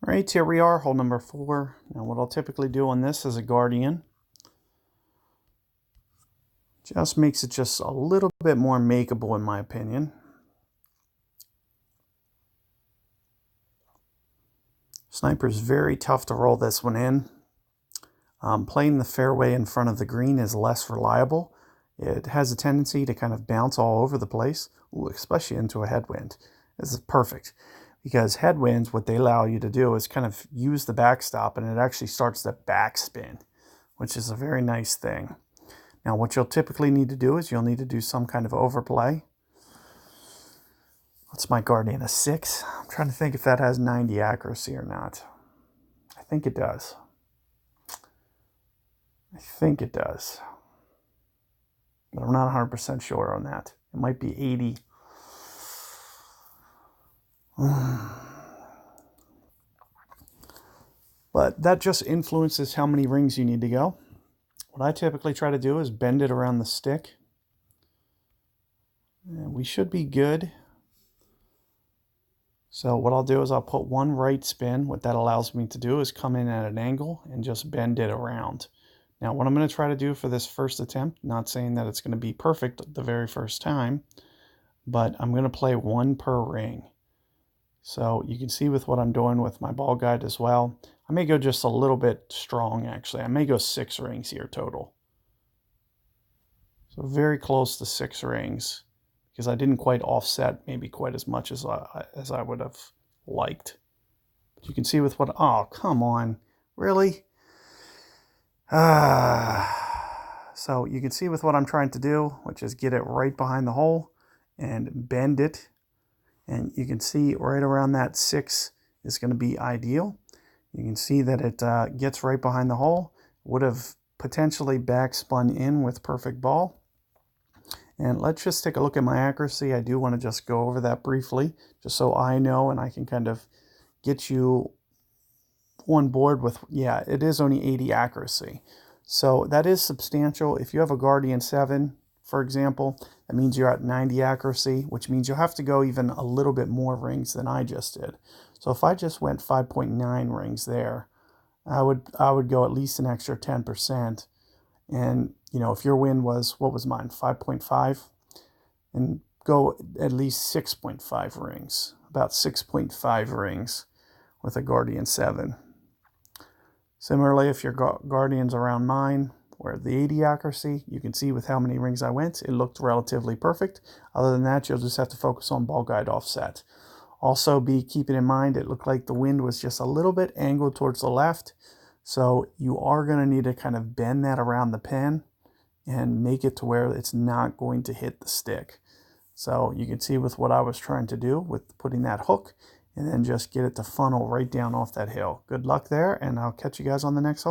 All right, here we are, hole number 4. Now what I'll typically do on this as a guardian, just makes it just a little bit more makeable in my opinion. Sniper's very tough to roll this one in. Playing the fairway in front of the green is less reliable. It has a tendency to kind of bounce all over the place, especially into a headwind. This is perfect because headwinds, what they allow you to do is kind of use the backstop, and it actually starts the backspin, which is a very nice thing. Now what you'll typically need to do is you'll need to do some kind of overplay. What's my guardian, a 6? I'm trying to think if that has 90 accuracy or not. I think it does. But I'm not 100% sure on that. It might be 80. But that just influences how many rings you need to go. What I typically try to do is bend it around the stick. And we should be good. So what I'll do is I'll put one right spin. What that allows me to do is come in at an angle and just bend it around. Now what I'm going to try to do for this first attempt, not saying that it's going to be perfect the very first time, but I'm going to play one per ring. So you can see with what I'm doing with my ball guide as well. I may go just a little bit strong actually. I may go 6 rings here total. So very close to 6 rings because I didn't quite offset maybe quite as much as I would have liked. But you can see with what, oh, come on, really? So you can see with what I'm trying to do, which is get it right behind the hole and bend it. And you can see right around that 6 is going to be ideal. You can see that it gets right behind the hole. Would have potentially backspun in with perfect ball. And let's just take a look at my accuracy. I do want to just go over that briefly, just so I know and I can kind of get you on board with, yeah, it is only 80 accuracy. So that is substantial. If you have a Guardian 7, for example, that means you're at 90 accuracy, which means you'll have to go even a little bit more rings than I just did. So if I just went 5.9 rings there, I would go at least an extra 10%. And, you know, if your win was, what was mine, 5.5, and go at least 6.5 rings, about 6.5 rings with a Guardian 7. Similarly, if your Guardian's around mine, where the 80 accuracy, you can see with how many rings I went, it looked relatively perfect. Other than that, you'll just have to focus on ball guide offset. Also be keeping in mind, it looked like the wind was just a little bit angled towards the left. So you are going to need to kind of bend that around the pin and make it to where it's not going to hit the stick. So you can see with what I was trying to do with putting that hook and then just get it to funnel right down off that hill. Good luck there, and I'll catch you guys on the next hole.